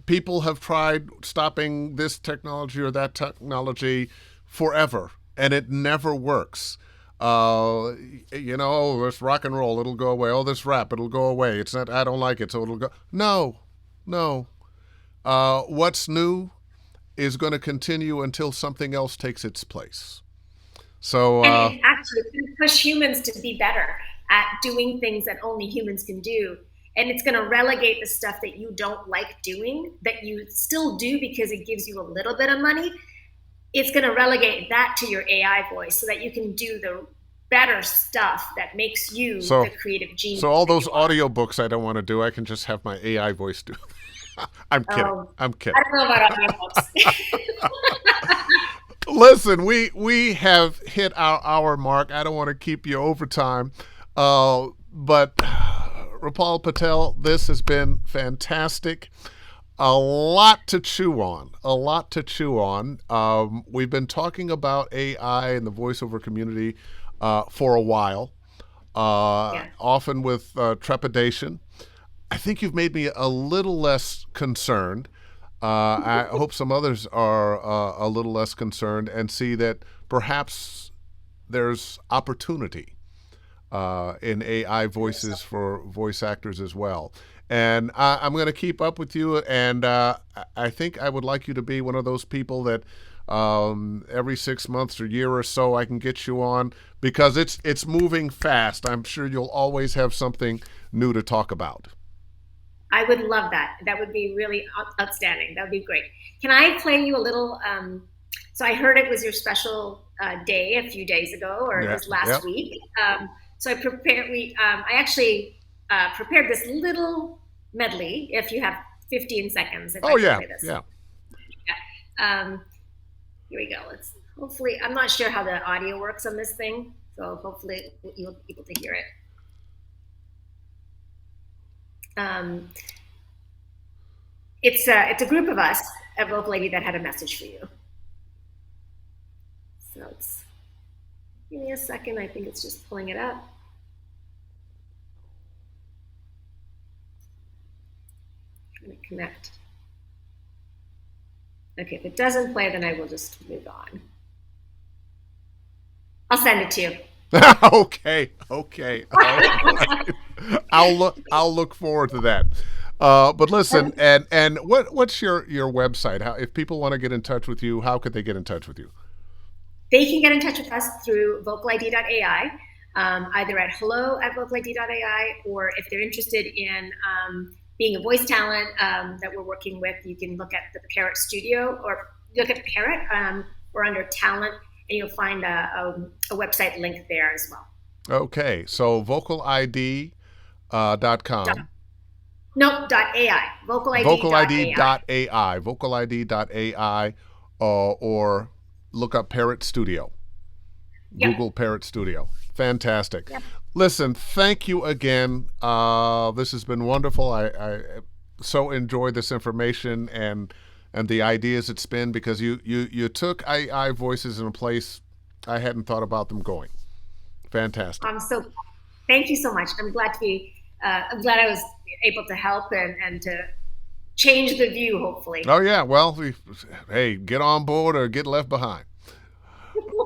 People have tried stopping this technology or that technology forever, and it never works. This rock and roll, it'll go away. Oh, this rap, it'll go away. It's not, I don't like it, so it'll go. No. What's new is going to continue until something else takes its place. So, and it actually can push humans to be better at doing things that only humans can do. And it's going to relegate the stuff that you don't like doing, that you still do because it gives you a little bit of money. It's going to relegate that to your AI voice so that you can do the better stuff that makes you the creative genius. So all those audiobooks I don't want to do, I can just have my AI voice do. I'm kidding. I'm kidding. I don't know about audiobooks. Listen, we have hit our hour mark. I don't want to keep you overtime. But Rupal Patel, this has been fantastic. A lot to chew on. We've been talking about AI and the voiceover community for a while, often with trepidation. I think you've made me a little less concerned. I hope some others are a little less concerned and see that perhaps there's opportunity in AI voices for voice actors as well. And I'm going to keep up with you, and I think I would like you to be one of those people that every 6 months or year or so I can get you on, because it's moving fast. I'm sure you'll always have something new to talk about. I would love that. That would be really outstanding. That would be great. Can I play you a little? So I heard it was your special day a few days ago, or it was last week. So I prepared. I actually prepared this little medley. If you have 15 seconds, if I can play this. Here we go. Let's hopefully. I'm not sure how the audio works on this thing, so hopefully you'll be able to hear it. It's a group of us at Vocal ID that had a message for you. So give me a second. I think it's just pulling it up. Trying to connect. Okay, if it doesn't play, then I will just move on. I'll send it to you. Okay. Right. I'll look forward to that. But listen, and what's your website? How, if people want to get in touch with you, how could they get in touch with you? They can get in touch with us through vocalid.ai, either at hello@vocalid.ai, or if they're interested in being a voice talent that we're working with, you can look at the Parrot Studio, or look at Parrot, or under talent, and you'll find a website link there as well. Okay, so vocalid.com. Nope, .ai. Vocalid.ai. Vocalid.ai, or look up Parrot Studio. Google Parrot Studio. Fantastic. Yep. Listen, thank you again. This has been wonderful. I so enjoyed this information and the ideas it's been, because you took AI voices in a place I hadn't thought about them going. Fantastic. Thank you so much. I'm glad I was able to help and to change the view, hopefully. Oh yeah. Well, hey, get on board or get left behind.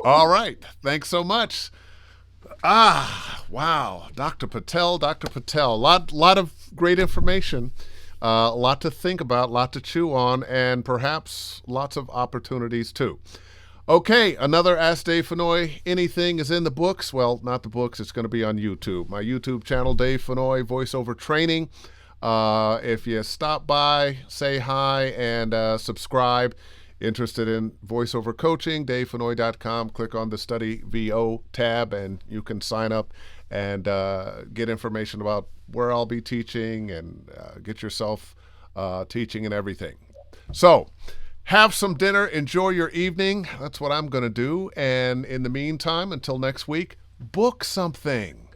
All right. Thanks so much. Wow. Dr. Patel. A lot of great information. A lot to think about, a lot to chew on, and perhaps lots of opportunities too. Okay, another Ask Dave Fennoy Anything is in the books. Well, not the books. It's going to be on YouTube. My YouTube channel, Dave Fennoy Voiceover Training. If you stop by, say hi, and subscribe. Interested in voiceover coaching, davefennoy.com. Click on the Study VO tab, and you can sign up and get information about where I'll be teaching, and get yourself teaching and everything. So have some dinner, enjoy your evening. That's what I'm going to do. And in the meantime, until next week, book something.